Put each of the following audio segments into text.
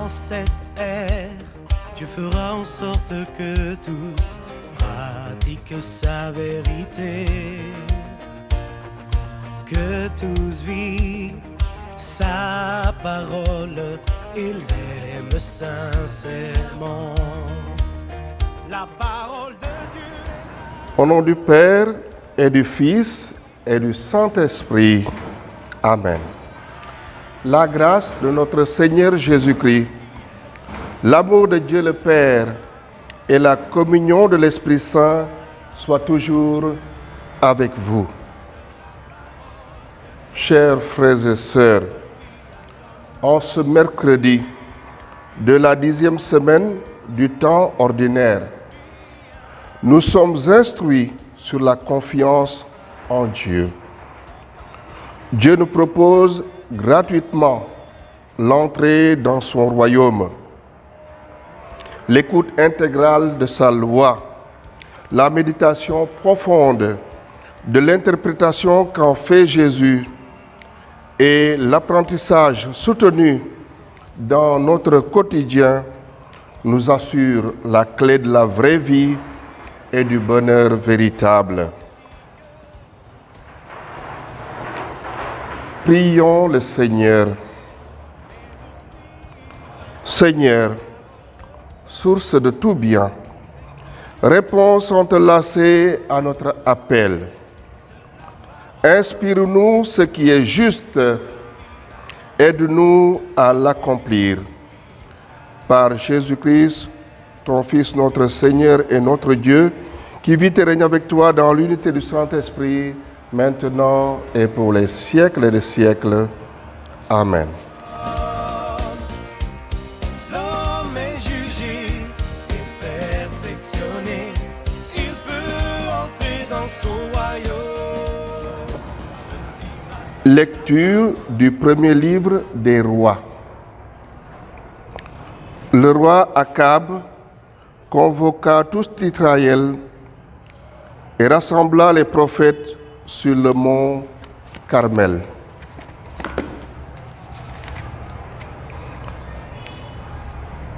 dans cette ère, Dieu fera en sorte que tous pratiquent sa vérité, que tous vivent sa parole et l'aiment sincèrement. La parole de Dieu. Au nom du Père et du Fils et du Saint-Esprit. Amen. La grâce de notre Seigneur Jésus-Christ, l'amour de Dieu le Père et la communion de l'Esprit Saint soient toujours avec vous. Chers frères et sœurs, en ce mercredi de la 10e semaine du temps ordinaire, nous sommes instruits sur la confiance en Dieu. Dieu nous propose gratuitement l'entrée dans son royaume, l'écoute intégrale de sa loi, la méditation profonde de l'interprétation qu'en fait Jésus et l'apprentissage soutenu dans notre quotidien nous assurent la clé de la vraie vie et du bonheur véritable. Prions le Seigneur. Seigneur, source de tout bien, réponse entrelacée à notre appel. Inspire-nous ce qui est juste, aide-nous à l'accomplir. Par Jésus-Christ, ton Fils, notre Seigneur et notre Dieu, qui vit et règne avec toi dans l'unité du Saint-Esprit, maintenant et pour les siècles des siècles. Amen. L'homme est jugé et perfectionné, il peut entrer dans son royaume. Lecture du premier livre des rois. Le roi Akab convoqua tous Israël et rassembla les prophètes sur le mont Carmel.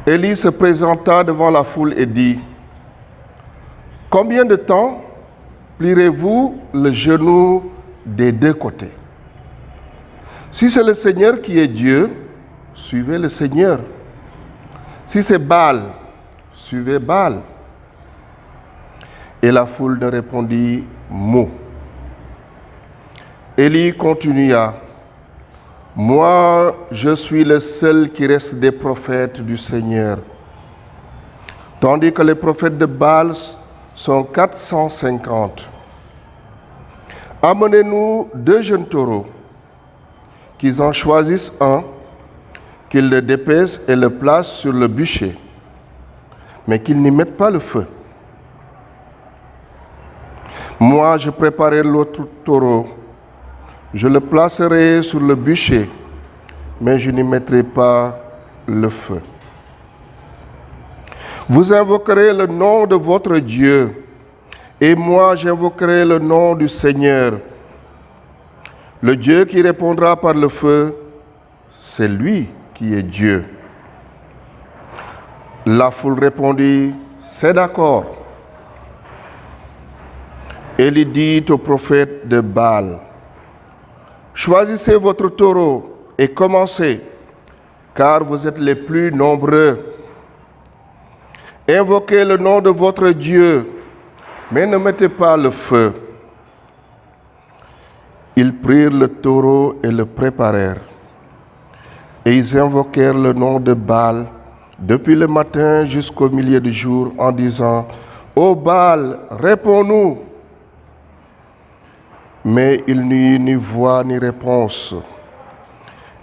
Élie se présenta devant la foule et dit : « Combien de temps plierez-vous le genou des deux côtés ? Si c'est le Seigneur qui est Dieu, suivez le Seigneur. Si c'est Baal, suivez Baal. » Et la foule ne répondit mot. Élie continua : « Moi, je suis le seul qui reste des prophètes du Seigneur, tandis que les prophètes de Baal sont 450. Amenez-nous 2 jeunes taureaux, qu'ils en choisissent un, qu'ils le dépèsent et le placent sur le bûcher, mais qu'ils n'y mettent pas le feu. Moi, je préparerai l'autre taureau, je le placerai sur le bûcher, mais je n'y mettrai pas le feu. Vous invoquerez le nom de votre Dieu, et moi j'invoquerai le nom du Seigneur. Le Dieu qui répondra par le feu, c'est lui qui est Dieu. La foule répondit : c'est d'accord. Élie dit au prophète de Baal : choisissez votre taureau et commencez, car vous êtes les plus nombreux. Invoquez le nom de votre Dieu, mais ne mettez pas le feu. Ils prirent le taureau et le préparèrent. Et ils invoquèrent le nom de Baal depuis le matin jusqu'au milieu du jour en disant : ô Baal, réponds-nous. Mais il n'y eut ni voix ni réponse.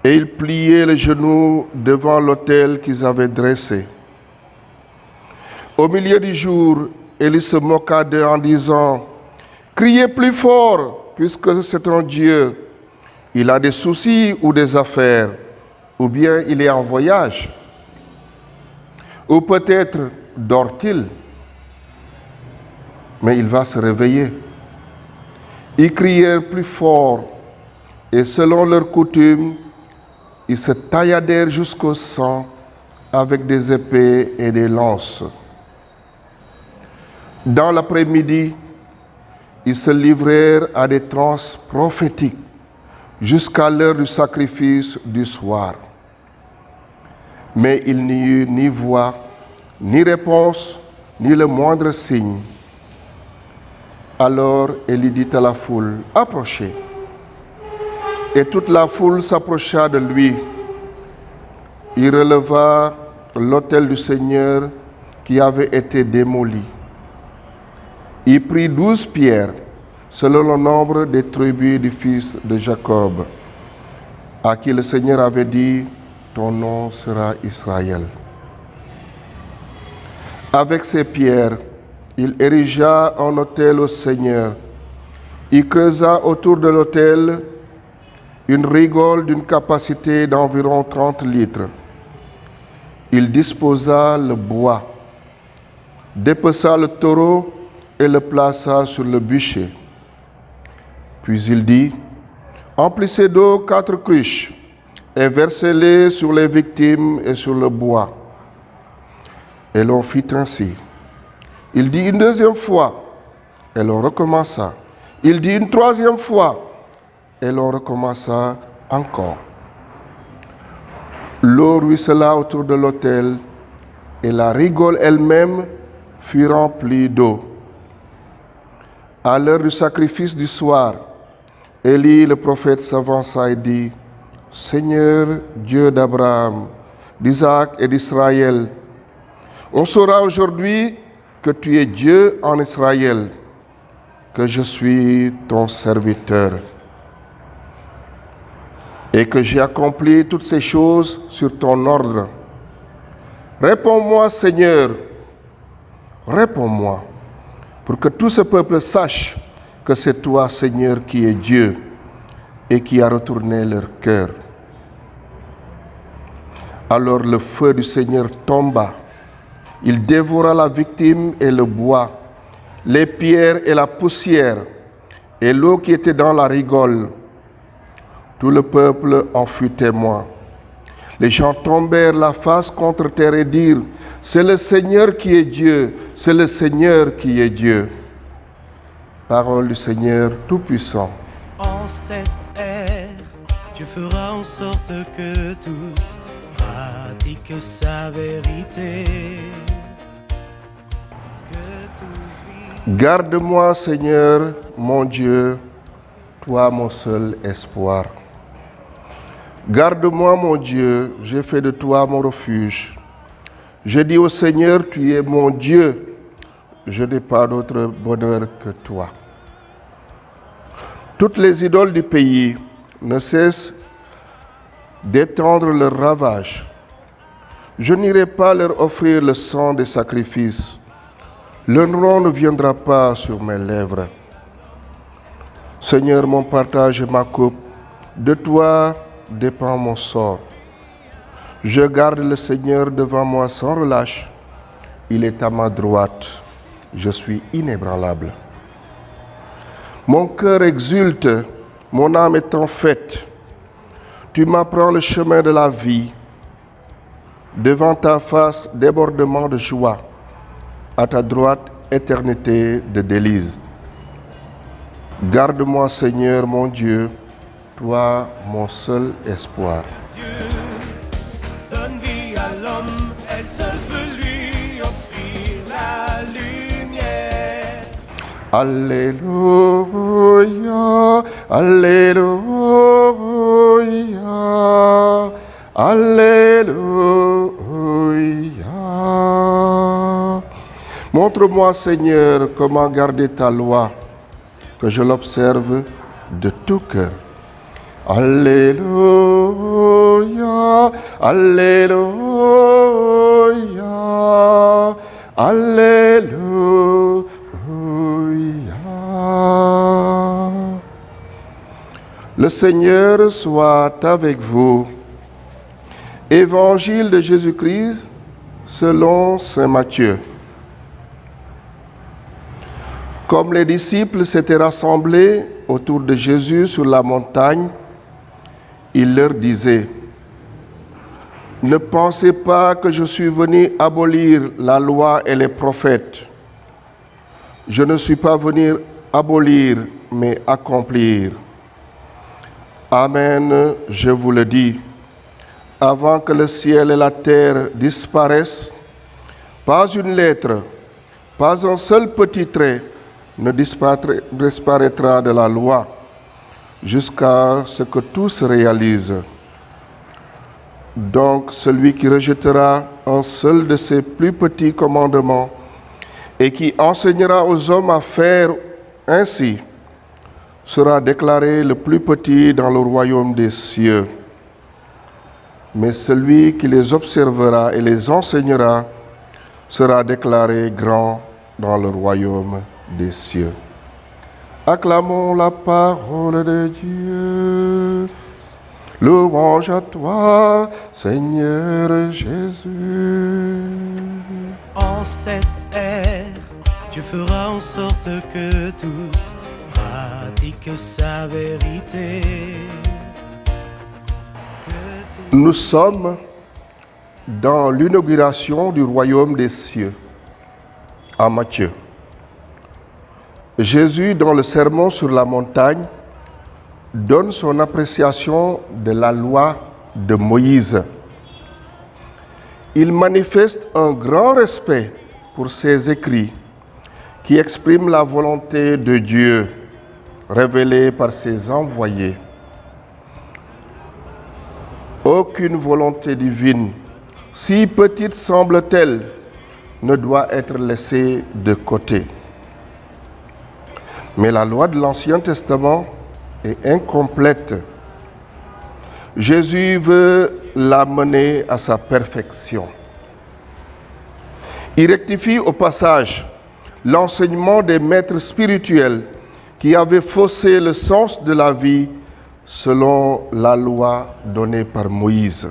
Et ils pliaient les genoux devant l'autel qu'ils avaient dressé. Au milieu du jour, Élie se moqua d'eux en disant : criez plus fort, puisque c'est un Dieu. Il a des soucis ou des affaires, ou bien il est en voyage. Ou peut-être dort-il, mais il va se réveiller. Ils crièrent plus fort, et selon leur coutume, ils se tailladèrent jusqu'au sang avec des épées et des lances. Dans l'après-midi, ils se livrèrent à des transes prophétiques jusqu'à l'heure du sacrifice du soir. Mais il n'y eut ni voix, ni réponse, ni le moindre signe. Alors Élie dit à la foule, « Approchez !» Et toute la foule s'approcha de lui. Il releva l'autel du Seigneur qui avait été démoli. Il prit 12 pierres, selon le nombre des tribus du fils de Jacob, à qui le Seigneur avait dit, « Ton nom sera Israël. » Avec ces pierres, il érigea un autel au Seigneur. Il creusa autour de l'autel une rigole d'une capacité d'environ 30 litres. Il disposa le bois, dépeça le taureau et le plaça sur le bûcher. Puis il dit, « Emplissez d'eau 4 cruches et versez-les sur les victimes et sur le bois. » Et l'on fit ainsi. Il dit une deuxième fois, et l'on recommença. Il dit une troisième fois, et l'on recommença encore. L'eau ruissela autour de l'autel, et la rigole elle-même fut remplie d'eau. À l'heure du sacrifice du soir, Élie, le prophète, s'avança et dit, « Seigneur, Dieu d'Abraham, d'Isaac et d'Israël, on saura aujourd'hui que tu es Dieu en Israël, que je suis ton serviteur et que j'ai accompli toutes ces choses sur ton ordre. Réponds-moi, Seigneur, réponds-moi, pour que tout ce peuple sache que c'est toi, Seigneur, qui es Dieu et qui a retourné leur cœur. » Alors le feu du Seigneur tomba. Il dévora la victime et le bois, les pierres et la poussière, et l'eau qui était dans la rigole. Tout le peuple en fut témoin. Les gens tombèrent la face contre terre et dirent, « C'est le Seigneur qui est Dieu, c'est le Seigneur qui est Dieu. » Parole du Seigneur Tout-Puissant. En cette ère, Dieu fera en sorte que tous pratiquent sa vérité. Garde-moi, Seigneur, mon Dieu, toi mon seul espoir. Garde-moi, mon Dieu, j'ai fait de toi mon refuge. J'ai dit au Seigneur, tu es mon Dieu, je n'ai pas d'autre bonheur que toi. Toutes les idoles du pays ne cessent d'étendre leurs ravages. Je n'irai pas leur offrir le sang des sacrifices. Le nom ne viendra pas sur mes lèvres. Seigneur, mon partage et ma coupe, de toi dépend mon sort. Je garde le Seigneur devant moi sans relâche. Il est à ma droite. Je suis inébranlable. Mon cœur exulte, mon âme est en fête. Tu m'apprends le chemin de la vie. Devant ta face, débordement de joie. À ta droite, éternité de délices. Garde-moi, Seigneur, mon Dieu, toi, mon seul espoir. Dieu donne vie à l'homme, elle seule peut lui offrir la lumière. Alléluia, Alléluia, Alléluia. Montre-moi, Seigneur, comment garder ta loi, que je l'observe de tout cœur. Alléluia, Alléluia, Alléluia. Le Seigneur soit avec vous. Évangile de Jésus-Christ selon saint Matthieu. Comme les disciples s'étaient rassemblés autour de Jésus sur la montagne, il leur disait, « Ne pensez pas que je suis venu abolir la loi et les prophètes. Je ne suis pas venu abolir, mais accomplir. Amen, je vous le dis, avant que le ciel et la terre disparaissent, pas une lettre, pas un seul petit trait ne disparaîtra de la loi, jusqu'à ce que tout se réalise. Donc, celui qui rejettera un seul de ces plus petits commandements et qui enseignera aux hommes à faire ainsi, sera déclaré le plus petit dans le royaume des cieux. Mais celui qui les observera et les enseignera sera déclaré grand dans le royaume des cieux. Acclamons la parole de Dieu. Louange à toi, Seigneur Jésus. En cette ère, Dieu fera en sorte que tous pratiquent sa vérité. Nous sommes dans l'inauguration du royaume des cieux, à Matthieu. Jésus, dans le sermon sur la montagne, donne son appréciation de la loi de Moïse. Il manifeste un grand respect pour ces écrits qui expriment la volonté de Dieu révélée par ses envoyés. Aucune volonté divine, si petite semble-t-elle, ne doit être laissée de côté. Mais la loi de l'Ancien Testament est incomplète. Jésus veut l'amener à sa perfection. Il rectifie au passage l'enseignement des maîtres spirituels qui avaient faussé le sens de la vie selon la loi donnée par Moïse.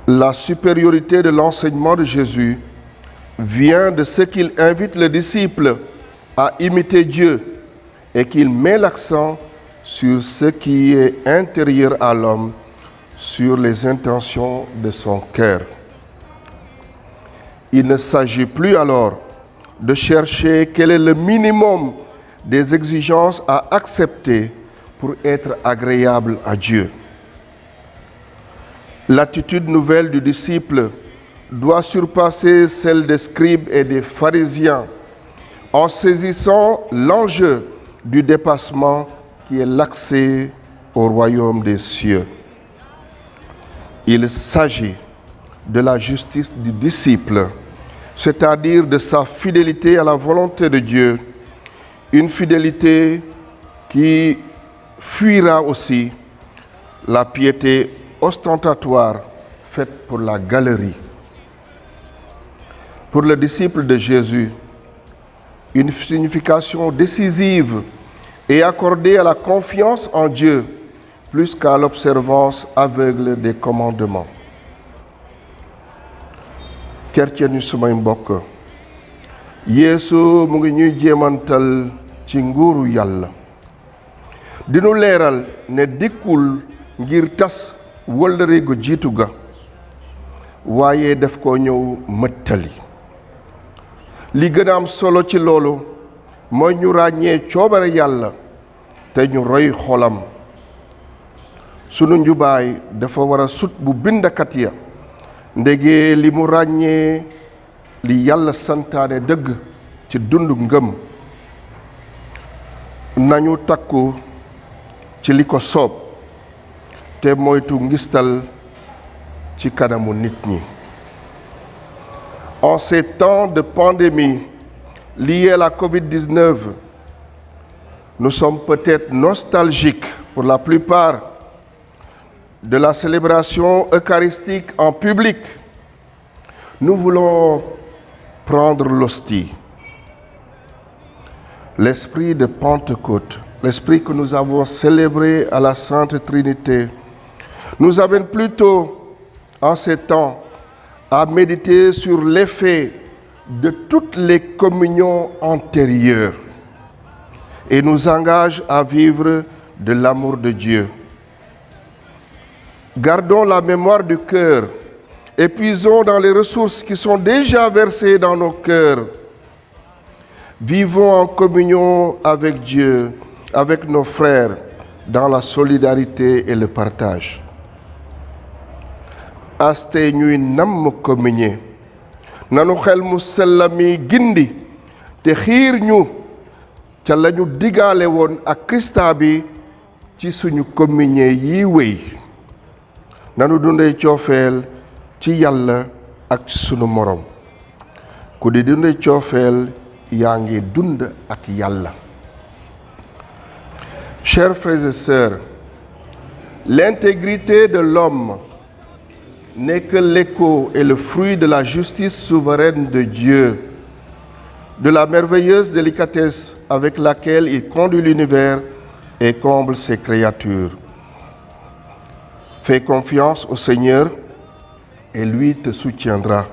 La supériorité de l'enseignement de Jésus vient de ce qu'il invite les disciples à imiter Dieu et qu'il met l'accent sur ce qui est intérieur à l'homme, sur les intentions de son cœur. Il ne s'agit plus alors de chercher quel est le minimum des exigences à accepter pour être agréable à Dieu. L'attitude nouvelle du disciple doit surpasser celle des scribes et des pharisiens en saisissant l'enjeu du dépassement qui est l'accès au royaume des cieux. Il s'agit de la justice du disciple, c'est-à-dire de sa fidélité à la volonté de Dieu, une fidélité qui fuira aussi la piété ostentatoire faite pour la galerie. Pour le disciple de Jésus, une signification décisive est accordée à la confiance en Dieu plus qu'à l'observance aveugle des commandements. Chrétien yu sumay mbokk, Yeesu mu ngi ñuy jéemantal ci nguuru Yàlla di nu leeral ne dikkul ngir tas wëllëre gu jiitu ga waaye daf ko ñëw mëttali. Li gën a am solo ci loolu mooy ñu ràññee coobare Yàlla te ñu roy xolam. Sunu njubaay dafa war a sut bu bindakat ya ndege li mu ràññee li Yàlla santaane dëgg ci dundu ngëm. Nañu takku ci li ko soob te moytu ngistal ci kanamu nit ñi. En ces temps de pandémie liés à la COVID-19, nous sommes peut-être nostalgiques pour la plupart de la célébration eucharistique en public. Nous voulons prendre l'hostie. L'esprit de Pentecôte, l'esprit que nous avons célébré à la Sainte Trinité, nous amène plutôt en ces temps à méditer sur l'effet de toutes les communions antérieures et nous engage à vivre de l'amour de Dieu. Gardons la mémoire du cœur et puisons dans les ressources qui sont déjà versées dans nos cœurs. Vivons en communion avec Dieu, avec nos frères, dans la solidarité et le partage. Aste ñuy namm communier nanu xel mu sellami gindi te xiir ñu ca lañu digaale woon ak Krista bi ci suñu communier yi wéy nanu dundee coofeel ci Yàlla ak ci sunu morom ku di dundee coofeel yaa ngi dund ak Yàlla. Chers frères et sœurs, l'intégrité de l'homme n'est que l'écho et le fruit de la justice souveraine de Dieu, de la merveilleuse délicatesse avec laquelle il conduit l'univers et comble ses créatures. Fais confiance au Seigneur et lui te soutiendra.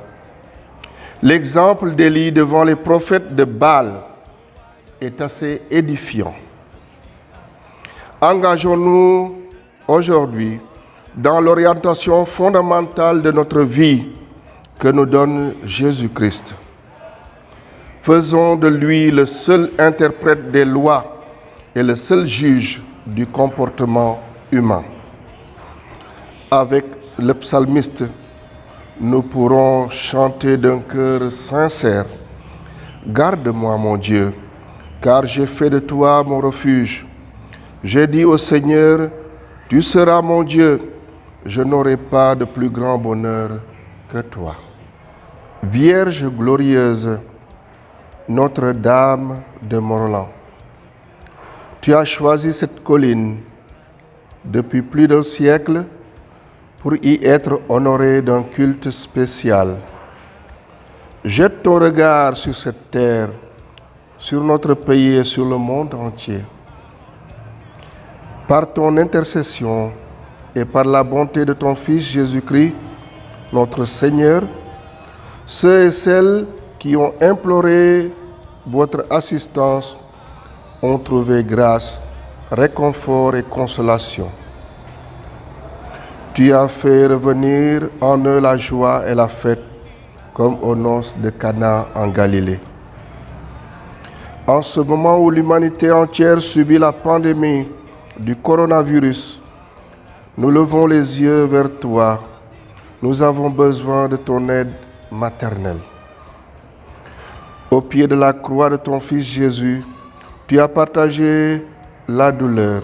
L'exemple d'Élie devant les prophètes de Baal est assez édifiant. Engageons-nous aujourd'hui dans l'orientation fondamentale de notre vie que nous donne Jésus-Christ. Faisons de lui le seul interprète des lois et le seul juge du comportement humain. Avec le psalmiste, nous pourrons chanter d'un cœur sincère. Garde-moi, mon Dieu, car j'ai fait de toi mon refuge. J'ai dit au Seigneur, tu seras mon Dieu. Je n'aurai pas de plus grand bonheur que toi. Vierge glorieuse, Notre-Dame de Morlan, tu as choisi cette colline depuis plus d'un siècle pour y être honorée d'un culte spécial. Jette ton regard sur cette terre, sur notre pays et sur le monde entier. Par ton intercession, et par la bonté de ton Fils Jésus-Christ, notre Seigneur, ceux et celles qui ont imploré votre assistance ont trouvé grâce, réconfort et consolation. Tu as fait revenir en eux la joie et la fête, comme aux noces de Cana en Galilée. En ce moment où l'humanité entière subit la pandémie du coronavirus, nous levons les yeux vers toi. Nous avons besoin de ton aide maternelle. Au pied de la croix de ton Fils Jésus, tu as partagé la douleur.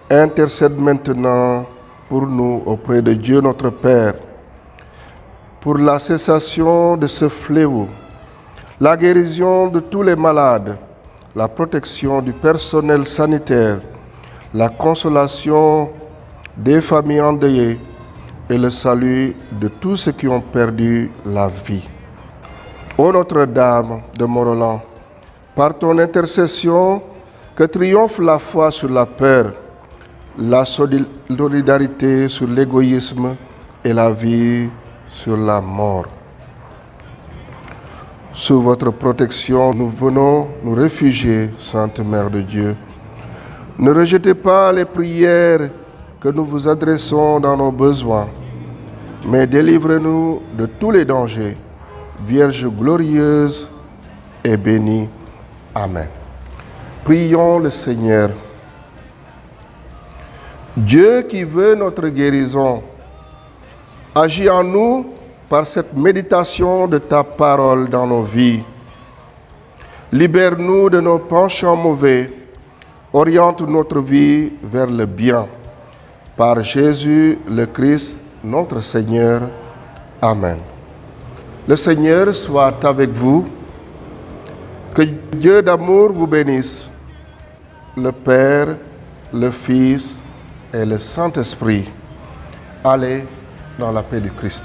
Intercède maintenant pour nous auprès de Dieu notre Père, pour la cessation de ce fléau, la guérison de tous les malades, la protection du personnel sanitaire, la consolation des familles endeuillées et le salut de tous ceux qui ont perdu la vie. Ô Notre-Dame de Morlan, par ton intercession, que triomphe la foi sur la peur, la solidarité sur l'égoïsme et la vie sur la mort. Sous votre protection, nous venons nous réfugier, Sainte Mère de Dieu. Ne rejetez pas les prières que nous vous adressons dans nos besoins, mais délivrez-nous de tous les dangers. Vierge glorieuse et bénie. Amen. Prions le Seigneur. Dieu qui veut notre guérison, agis en nous par cette méditation de ta parole dans nos vies. Libère-nous de nos penchants mauvais, oriente notre vie vers le bien. Par Jésus le Christ, notre Seigneur. Amen. Le Seigneur soit avec vous. Que Dieu d'amour vous bénisse, le Père, le Fils et le Saint-Esprit. Allez dans la paix du Christ.